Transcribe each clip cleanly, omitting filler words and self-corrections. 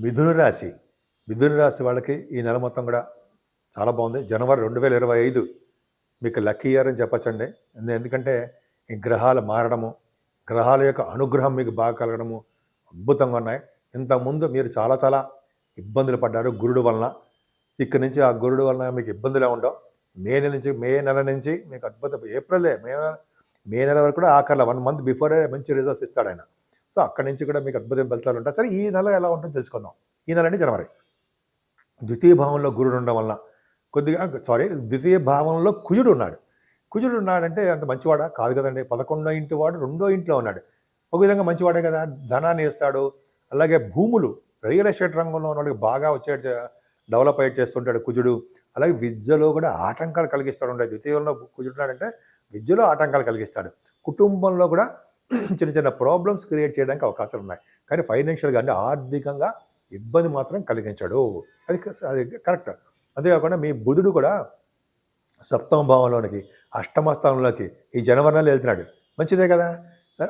మిథున రాశి మిథున రాశి వాళ్ళకి ఈ నెల మొత్తం కూడా చాలా బాగుంది. జనవరి 2025 మీకు లక్కీ ఇయర్ అని చెప్పచ్చండి. ఎందుకంటే ఈ గ్రహాలు మారడము, గ్రహాల యొక్క అనుగ్రహం మీకు బాగా కలగడము అద్భుతంగా ఉన్నాయి. ఇంతకుముందు మీరు చాలా చాలా ఇబ్బందులు పడ్డారు గురుడు వలన. ఇక్కడి నుంచి ఆ గురుడు వలన మీకు ఇబ్బందులే ఉండవు. మే నెల నుంచి మీకు అద్భుతం. మే నెల వరకు కూడా ఆఖరిలో 1 మంత్ బిఫోరే మంచి రిజల్ట్స్ ఇస్తాడు ఆయన. సో అక్కడి నుంచి కూడా మీకు అద్భుతం ఫలితాలు ఉంటాయి. సరే, ఈ నెల ఎలా ఉంటుందో తెలుసుకుందాం. ఈ నెల అంటే జనవరి. ద్వితీయ భావంలో గురుడు ఉండడం వలన ద్వితీయ భావంలో కుజుడు ఉన్నాడంటే అంత మంచివాడా కాదు కదండి. 11వ ఇంటి వాడు 2వ ఇంట్లో ఉన్నాడు. ఒక విధంగా మంచివాడే కదా, ధనాన్ని ఇస్తాడు. అలాగే భూములు, రియల్ ఎస్టేట్ రంగంలో ఉన్న వాళ్ళకి బాగా డెవలప్ అయ్యి చేస్తుంటాడు కుజుడు. అలాగే విద్యలో కూడా ఆటంకాలు కలిగిస్తాడు. ద్వితీయంలో కుజుడు ఉన్నాడంటే విద్యలో ఆటంకాలు కలిగిస్తాడు. కుటుంబంలో కూడా చిన్న చిన్న ప్రాబ్లమ్స్ క్రియేట్ చేయడానికి అవకాశాలు ఉన్నాయి. కానీ ఫైనాన్షియల్గా అంటే ఆర్థికంగా ఇబ్బంది మాత్రం కలిగించాడు. అది కరెక్ట్. అంతేకాకుండా మీ బుధుడు కూడా 7వ భావంలోనికి, 8వ స్థానంలోకి ఈ జనవరి నెలలో వెళ్తున్నాడు. మంచిదే కదా.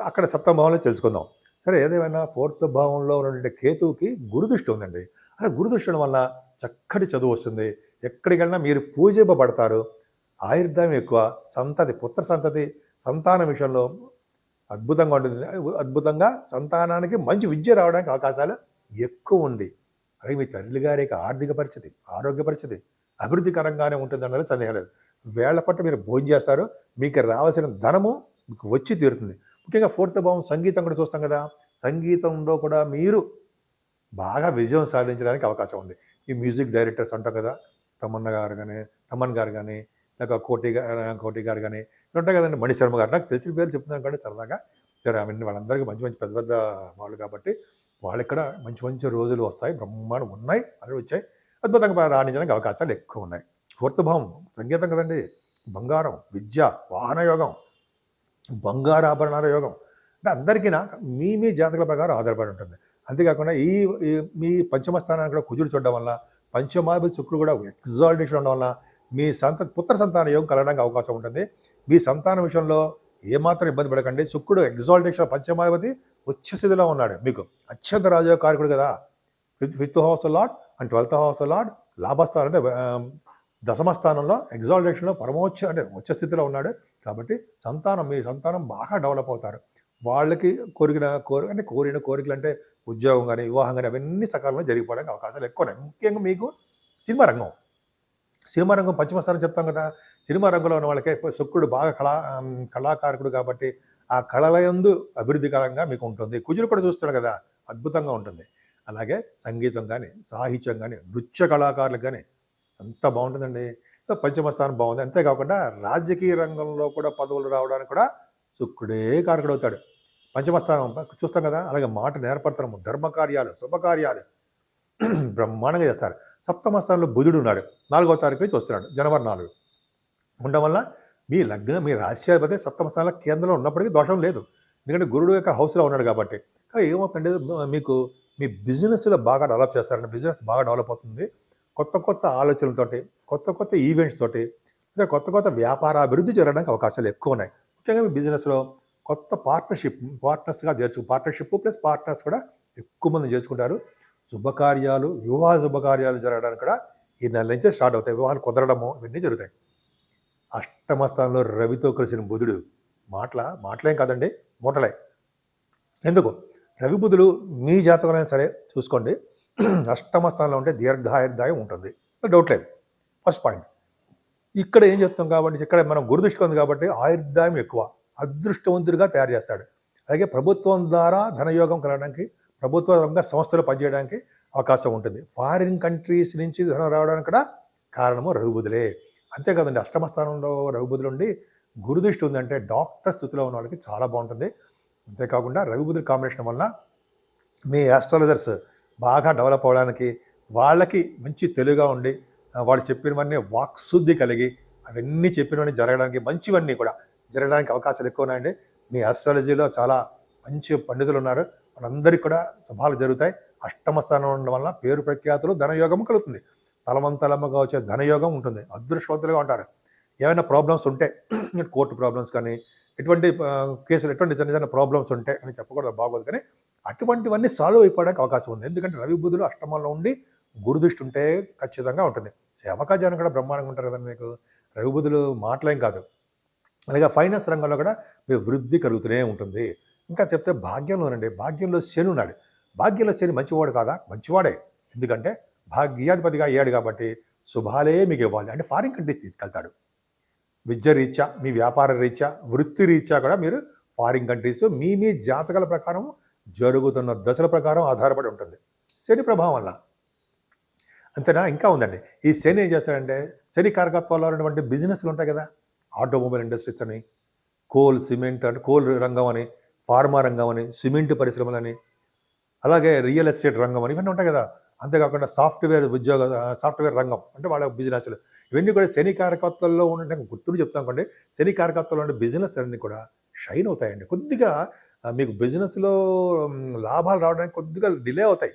అక్కడ 7వ భావంలో తెలుసుకుందాం. సరే, ఏదేమైనా 4th భావంలో ఉన్నటువంటి కేతువుకి గురుదృష్టి ఉందండి. అలా గురుదృష్టి వల్ల చక్కటి చదువు వస్తుంది. ఎక్కడికైనా మీరు పూజింపబడతారు. ఆయుర్దాయం ఎక్కువ, పుత్ర సంతతి, సంతానం విషయంలో అద్భుతంగా ఉంటుంది. అద్భుతంగా సంతానానికి మంచి విద్య రావడానికి అవకాశాలు ఎక్కువ ఉంది. అలాగే మీ తల్లి గారి యొక్క ఆర్థిక పరిస్థితి, ఆరోగ్య పరిస్థితి అభివృద్ధికరంగానే ఉంటుంది అన్నది సందేహం లేదు. వేళ్ల పట్టు మీరు భోజనం చేస్తారు. మీకు రావాల్సిన ధనము మీకు వచ్చి తీరుతుంది. ముఖ్యంగా 4th భావం సంగీతం కూడా చూస్తాం కదా. సంగీతంలో కూడా మీరు బాగా విజయం సాధించడానికి అవకాశం ఉంది. ఈ మ్యూజిక్ డైరెక్టర్స్ అంటాం కదా, తమన్ గారు కానీ లేక కోటి గారు కానీ ఉంటాయి కదండి, మణిశర్మ గారు. నాకు తెలిసిన పేరు చెప్తున్నాను కానీ సరదాగా. వాళ్ళందరికీ మంచి మంచి పెద్ద పెద్ద వాళ్ళు కాబట్టి వాళ్ళు ఇక్కడ మంచి మంచి రోజులు వస్తాయి. బ్రహ్మాండం ఉన్నాయి, అన్నీ వచ్చాయి. అద్భుతంగా రాణించడానికి అవకాశాలు ఎక్కువ ఉన్నాయి. 4th భావం సంగీతం కదండి. బంగారం, విద్య, వాహన యోగం, బంగారు ఆభరణాల యోగం అంటే అందరికీ మీ జాతకుల ప్రకారం ఆధారపడి ఉంటుంది. అంతేకాకుండా మీ పంచమ స్థానాన్ని కూడా కుజుడు చూడడం వల్ల, పంచమాధిపతి శుక్రుడు కూడా ఎగ్జాల్టేషన్ ఉండడం వల్ల మీ పుత్ర సంతాన యోగం కలగడానికి అవకాశం ఉంటుంది. మీ సంతానం విషయంలో ఏమాత్రం ఇబ్బంది పడకండి. శుక్రుడు ఎగ్జాల్టేషన్, పంచమాధిపతి ఉచ్చ స్థితిలో ఉన్నాడు. మీకు అత్యంత రాజకారకుడు కదా. 5th house lord and 12th house lord, లాభస్థానం అంటే దశమ స్థానంలో ఎగ్జాల్టేషన్లో ఉచ్చ స్థితిలో ఉన్నాడు. కాబట్టి మీ సంతానం బాగా డెవలప్ అవుతారు. వాళ్ళకి కోరిన కోరికలు అంటే ఉద్యోగం కానీ, వివాహం కానీ అవన్నీ సకాలంలో జరిగిపోవడానికి అవకాశాలు ఎక్కువ ఉన్నాయి. ముఖ్యంగా మీకు సినిమా రంగం పంచమ స్థానం చెప్తాం కదా. సినిమా రంగంలో ఉన్న వాళ్ళకి శుక్రుడు బాగా కళాకారకుడు కాబట్టి ఆ కళలయందు అభివృద్ధికరంగా మీకు ఉంటుంది. కుజులు కూడా చూస్తారు కదా, అద్భుతంగా ఉంటుంది. అలాగే సంగీతం కానీ, సాహిత్యం కానీ, నృత్య కళాకారులకు కానీ అంత బాగుంటుందండి. సో పంచమ స్థానం బాగుంది. అంతేకాకుండా రాజకీయ రంగంలో కూడా పదవులు రావడానికి కూడా శుక్రుడే కారకుడు అవుతాడు. పంచమ స్థానం చూస్తాం కదా. అలాగే మాట నేర్పడతనము, ధర్మకార్యాలు, శుభకార్యాలు బ్రహ్మాండంగా చేస్తారు. 7వ స్థానంలో బుధుడు ఉన్నాడు. 4వ తారీఖు నుంచి వస్తున్నాడు, జనవరి 4 ఉండడం వల్ల మీ రాశ్యాధిపతి 7వ స్థానంలో కేంద్రంలో ఉన్నప్పటికీ దోషం లేదు. ఎందుకంటే గురుడు యొక్క హౌస్లో ఉన్నాడు కాబట్టి. ఏమవుతుందంటే మీకు మీ బిజినెస్లో బాగా డెవలప్ చేస్తారంటే బిజినెస్ బాగా డెవలప్ అవుతుంది. కొత్త ఆలోచనలతోటి, కొత్త ఈవెంట్స్ తోటి, లేదా కొత్త వ్యాపార అభివృద్ధి జరగడానికి అవకాశాలు ఎక్కువ ఉన్నాయి. ముఖ్యంగా మీ బిజినెస్లో కొత్త పార్ట్నర్షిప్ ప్లస్ పార్ట్నర్స్ కూడా ఎక్కువ మంది చేర్చుకుంటారు. వివాహ శుభకార్యాలు జరగడానికి కూడా ఈ నెల నుంచే స్టార్ట్ అవుతాయి. వివాహాలు కుదరడము ఇవన్నీ జరుగుతాయి. 8వ స్థానంలో రవితో కలిసిన బుధుడు మాటలేం కాదండి, మూటలే. ఎందుకు? రవి బుధుడు మీ జాతకులైనా సరే చూసుకోండి, 8వ స్థానంలో ఉంటే దీర్ఘాయుర్దాయం ఉంటుంది, డౌట్ లేదు. First point. ఇక్కడ ఏం చెప్తాం కాబట్టి, ఇక్కడ మనం గురుదృష్టి ఉంది కాబట్టి ఆయుర్దాయం ఎక్కువ, అదృష్టవంతుడిగా తయారు చేస్తాడు. అలాగే ప్రభుత్వం ద్వారా ధనయోగం కలగడానికి, ప్రభుత్వ రంగ సంస్థలు పనిచేయడానికి అవకాశం ఉంటుంది. ఫారిన్ కంట్రీస్ నుంచి ధనం రావడానికి కూడా కారణము రవిబుధులే. అంతేకాదండి, 8వ స్థానంలో రవిబుధులు ఉండి గురుదృష్టి ఉందంటే డాక్టర్ స్థితిలో ఉన్న వాళ్ళకి చాలా బాగుంటుంది. అంతేకాకుండా రవిబుధుల కాంబినేషన్ వల్ల మీ ఆస్ట్రాలజర్స్ బాగా డెవలప్ అవ్వడానికి, వాళ్ళకి మంచి తెలివిగా ఉండి, వాళ్ళు చెప్పినవన్నీ వాక్శుద్ధి కలిగి అవన్నీ చెప్పినవన్నీ జరగడానికి, మంచివన్నీ కూడా జరగడానికి అవకాశాలు ఎక్కువ ఉన్నాయండి. మీ ఆస్ట్రాలజీలో చాలా మంచి పండితులు ఉన్నారు. వాళ్ళందరికీ కూడా శుభాలు జరుగుతాయి. 8వ స్థానం ఉండడం వల్ల పేరు ప్రఖ్యాతులు, ధనయోగం కలుగుతుంది. తలవంతలమ్మగా వచ్చే ధనయోగం ఉంటుంది. అదృష్టవంతులుగా ఉంటారు. ఏమైనా ప్రాబ్లమ్స్ ఉంటే కోర్టు ప్రాబ్లమ్స్ కానీ, ఎటువంటి కేసులు, ఎటువంటి చిన్న చిన్న ప్రాబ్లమ్స్ ఉంటాయి అని చెప్పకూడదు, బాగోదు. కానీ అటువంటివన్నీ సాల్వ్ అయిపోవడానికి అవకాశం ఉంది. ఎందుకంటే రవి బుధులు అష్టమంలో ఉండి గురుదృష్టి ఉంటే ఖచ్చితంగా ఉంటుంది. సేవకాజానం కూడా బ్రహ్మాండంగా ఉంటారు కదండి మీకు. రవి బుధులు మాటలేం కాదు. అలాగే ఫైనాన్స్ రంగంలో కూడా మీ వృద్ధి కలుగుతూనే ఉంటుంది. ఇంకా చెప్తే భాగ్యంలోనండి, భాగ్యంలో శని ఉన్నాడు. భాగ్యంలో శని మంచివాడు కాదా? మంచివాడే. ఎందుకంటే భాగ్యాధిపతిగా అయ్యాడు కాబట్టి శుభాలే మీకు ఇవ్వాలి. అంటే ఫారిన్ కంట్రీస్ తీసుకెళ్తాడు. విద్య రీత్యా, మీ వ్యాపార రీత్యా, వృత్తి రీత్యా కూడా మీరు ఫారిన్ కంట్రీస్ మీ జాతకాల ప్రకారం జరుగుతున్న దశల ప్రకారం ఆధారపడి ఉంటుంది శని ప్రభావం వల్ల. అంతేనా? ఇంకా ఉందండి. ఈ శని ఏం చేస్తాడంటే, శని కారకత్వాల్లో ఉన్నటువంటి బిజినెస్లు ఉంటాయి కదా, ఆటోమొబైల్ ఇండస్ట్రీస్ అని, కోల్, సిమెంట్ అంటే కోల్ రంగం అని, ఫార్మా రంగం అని, సిమెంట్ పరిశ్రమలని, అలాగే రియల్ ఎస్టేట్ రంగం అని, ఇవన్నీ ఉంటాయి కదా. అంతేకాకుండా సాఫ్ట్వేర్ రంగం అంటే వాళ్ళ బిజినెస్లు, ఇవన్నీ కూడా శని కారకత్వాల్లో ఉండటం గుర్తులు చెప్తాం అనుకోండి. శని కారకత్వాల్లో ఉండే బిజినెస్ అన్నీ కూడా షైన్ అవుతాయండి. కొద్దిగా మీకు బిజినెస్లో లాభాలు రావడానికి కొద్దిగా డిలే అవుతాయి,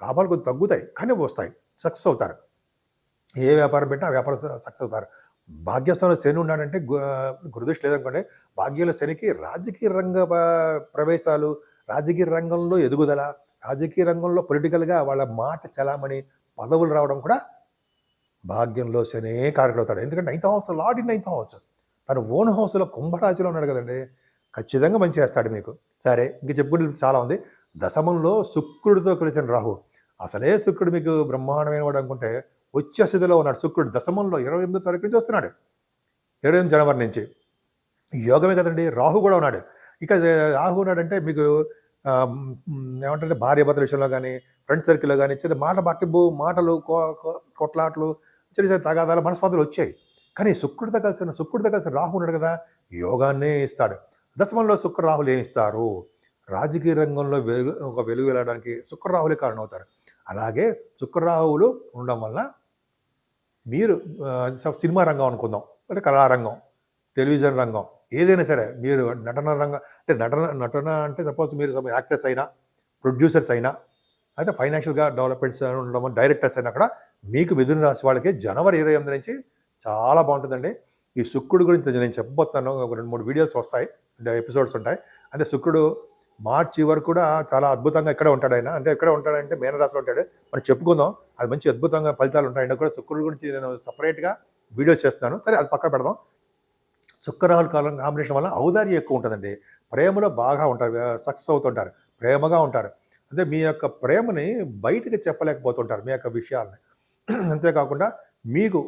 లాభాలు కొద్దిగా తగ్గుతాయి, కానీ వస్తాయి, సక్సెస్ అవుతారు. ఏ వ్యాపారం పెట్టినా ఆ వ్యాపారం సక్సెస్ అవుతారు. భాగ్యస్థానంలో శని ఉన్నాడంటే గురుదృష్టి లేదనుకోండి, భాగ్యంలో శనికి రాజకీయ రంగ ప్రవేశాలు, రాజకీయ రంగంలో ఎదుగుదల, రాజకీయ రంగంలో పొలిటికల్గా వాళ్ళ మాట చలామణి, పదవులు రావడం కూడా భాగ్యంలో శనే కారకుడవుతాడు. ఎందుకంటే 9th house, lord in 9th house, తన ఓన్ హౌస్లో కుంభరాశిలో ఉన్నాడు కదండి, ఖచ్చితంగా మంచి చేస్తాడు మీకు. సరే, ఇంక చెప్పుకుంటే చాలా ఉంది. దశమంలో శుక్రుడితో కలిసిన రాహు, అసలే శుక్రుడు మీకు బ్రహ్మాండమైన వాడు అనుకుంటే వచ్చే స్థితిలో ఉన్నాడు. శుక్రుడు దశమంలో 28వ తారీఖు నుంచి వస్తున్నాడు, 28 జనవరి నుంచి. యోగమే కదండి. రాహు కూడా ఉన్నాడు. ఇక రాహు ఉన్నాడంటే మీకు ఏమంటే భార్యాభర్తల విషయంలో కానీ, ఫ్రెండ్ సర్కిల్లో కానీ చిన్న మాట పట్టింపు, మాటలు, కొట్లాట్లు, చిన్న చిన్న తగాదాలు, మనస్పర్ధలు వచ్చాయి. కానీ శుక్రుడితో కలిసిన రాహు ఉన్నాడు కదా, యోగాన్నే ఇస్తాడు. దశమంలో శుక్ర రాహులు ఏమి ఇస్తారు? రాజకీయ రంగంలో వెలుగు వెళ్ళడానికి శుక్ర రాహులే కారణం అవుతారు. అలాగే శుక్ర రాహువులు ఉండడం వల్ల మీరు సినిమా రంగం అనుకుందాం, అంటే కళారంగం, టెలివిజన్ రంగం, ఏదైనా సరే మీరు నటన రంగం అంటే నటన అంటే సపోజ్ మీరు యాక్టర్స్ అయినా, ప్రొడ్యూసర్స్ అయినా, అయితే ఫైనాన్షియల్గా డెవలప్మెంట్స్ ఉండడం, డైరెక్టర్స్ అయినా కూడా మీకు మిథున రాశి వాళ్ళకి జనవరి 28 నుంచి చాలా బాగుంటుందండి. ఈ శుక్రుడు గురించి నేను చెప్పబోతున్నాను. ఒక 2-3 వీడియోస్ వస్తాయి, అంటే ఎపిసోడ్స్ ఉంటాయి. అంటే శుక్రుడు మార్చి వరకు కూడా చాలా అద్భుతంగా ఇక్కడే ఉంటాడు ఆయన. అంటే ఎక్కడ ఉంటాడంటే మీనరాశిలో ఉంటాడు. మనం చెప్పుకుందాం, అది మంచి అద్భుతంగా ఫలితాలు ఉంటాయి. అంటే కూడా శుక్రుడు గురించి నేను సపరేట్గా వీడియోస్ చేస్తున్నాను. సరే, అది పక్క పెడదాం. శుక్రరాహుల కాంబినేషన్ వల్ల ఔదార్యం ఎక్కువ ఉంటుందండి. ప్రేమలో బాగా ఉంటారు, సక్సెస్ అవుతుంటారు, ప్రేమగా ఉంటారు. అంటే మీ యొక్క ప్రేమని బయటకు చెప్పలేకపోతుంటారు, మీ యొక్క విషయాలని. అంతేకాకుండా మీకు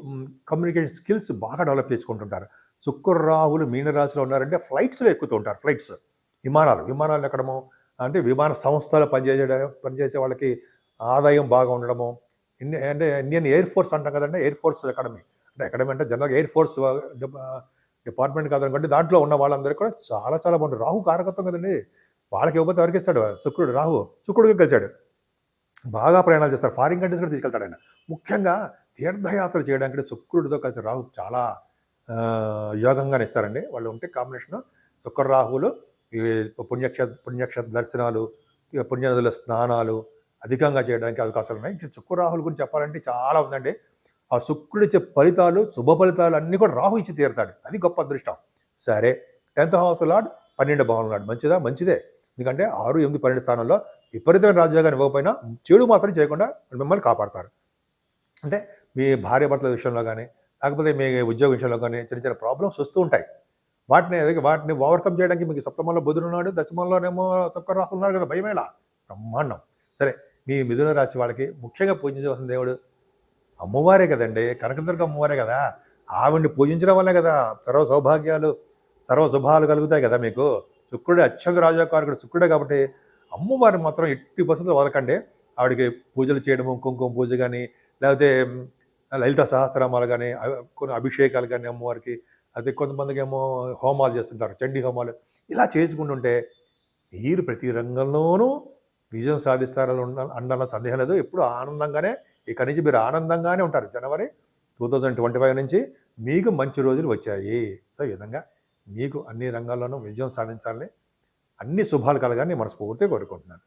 కమ్యూనికేషన్ స్కిల్స్ బాగా డెవలప్ చేసుకుంటుంటారు. శుక్రరాహులు మీనరాశిలో ఉన్నారంటే ఫ్లైట్స్లో ఎక్కుతూ ఉంటారు. ఫ్లైట్స్, విమానాలు ఎక్కడము, అంటే విమాన సంస్థలో పనిచేసే వాళ్ళకి ఆదాయం బాగా ఉండడము. అంటే ఇండియన్ ఎయిర్ ఫోర్స్ అంటాం కదండి, ఎయిర్ ఫోర్స్ అకాడమీ. అంటే అకాడమీ అంటే జనరల్గా ఎయిర్ ఫోర్స్ డిపార్ట్మెంట్ కాదనుకోండి, దాంట్లో ఉన్న వాళ్ళందరికీ కూడా చాలా చాలా బాగుంటుంది. రాహు కారకత్వం కదండి, వాళ్ళకి ఇవ్వకపోతే ఎవరికి ఇస్తాడు? శుక్రుడికి కలిశాడు. బాగా ప్రయాణాలు చేస్తారు, ఫారిన్ కంట్రీస్ కూడా తీసుకెళ్తాడు ఆయన. ముఖ్యంగా తీర్థయాత్రలు చేయడానికి శుక్రుడితో కలిసి రాహు చాలా యోగంగానే ఇస్తారండి. వాళ్ళు ఉంటే కాంబినేషన్ శుక్ర రాహువులు ఈ పుణ్యక్షేత్ర దర్శనాలు, పుణ్యనదుల స్నానాలు అధికంగా చేయడానికి అవకాశాలు ఉన్నాయి. శుక్ర రాహుల గురించి చెప్పాలంటే చాలా ఉందండి. ఆ శుక్రుడు ఇచ్చే ఫలితాలు, శుభ ఫలితాలు అన్నీ కూడా రాహు ఇచ్చి తీరుతాడు. అది గొప్ప అదృష్టం. సరే, 10th హౌస్ లార్డ్ 12 భావం లార్డ్ మంచిదే. ఎందుకంటే 6, 8, 12 స్థానంలో విపరీతమైన రాజ్యాగాన్ని ఇవ్వకపోయినా చెడు మాత్రం చేయకుండా మిమ్మల్ని కాపాడతారు. అంటే మీ భార్యాభర్తల విషయంలో కానీ, లేకపోతే మీ ఉద్యోగ విషయంలో కానీ చిన్న చిన్న ప్రాబ్లమ్స్ వస్తూ ఉంటాయి. వాటిని ఓవర్కమ్ చేయడానికి మీకు సప్తమంలో బుధుడు ఉన్నాడు, దశమంలోనేమో శుక్ర రాహులు ఉన్నారు కదా, భయమేలా బ్రహ్మాండం. సరే, మీ మిథున రాశి వాళ్ళకి ముఖ్యంగా పూజించవలసిన దేవుడు అమ్మవారే కదండి, కనకదుర్గ అమ్మవారే కదా. ఆవిడ్ని పూజించడం వల్లే కదా సర్వ సౌభాగ్యాలు, సర్వ శుభాలు కలుగుతాయి కదా మీకు. శుక్రుడే అత్యంత రాజాకారకుడు శుక్రుడే కాబట్టి అమ్మవారిని మాత్రం ఎట్టి పరిస్థితుల్లో వదలకండి. ఆవిడకి పూజలు చేయడము, కుంకుమ పూజ కానీ, లేకపోతే లలిత సహస్రనామాలు కానీ, కొన్ని అభిషేకాలు కానీ అమ్మవారికి, అదే కొంతమందికి ఏమో హోమాలు చేస్తుంటారు, చండీ హోమాలు. ఇలా చేసుకుంటుంటే మీరు ప్రతి రంగంలోనూ విజయం సాధిస్తారని అన్న సందేహం లేదు. ఎప్పుడు ఆనందంగానే, ఇక్కడి నుంచి మీరు ఆనందంగానే ఉంటారు. జనవరి 2025 నుంచి మీకు మంచి రోజులు వచ్చాయి. సో ఈ విధంగా మీకు అన్ని రంగాల్లోనూ విజయం సాధించాలని, అన్ని శుభాలు కలగాలని మనస్ఫూర్తిగా కోరుకుంటున్నాను.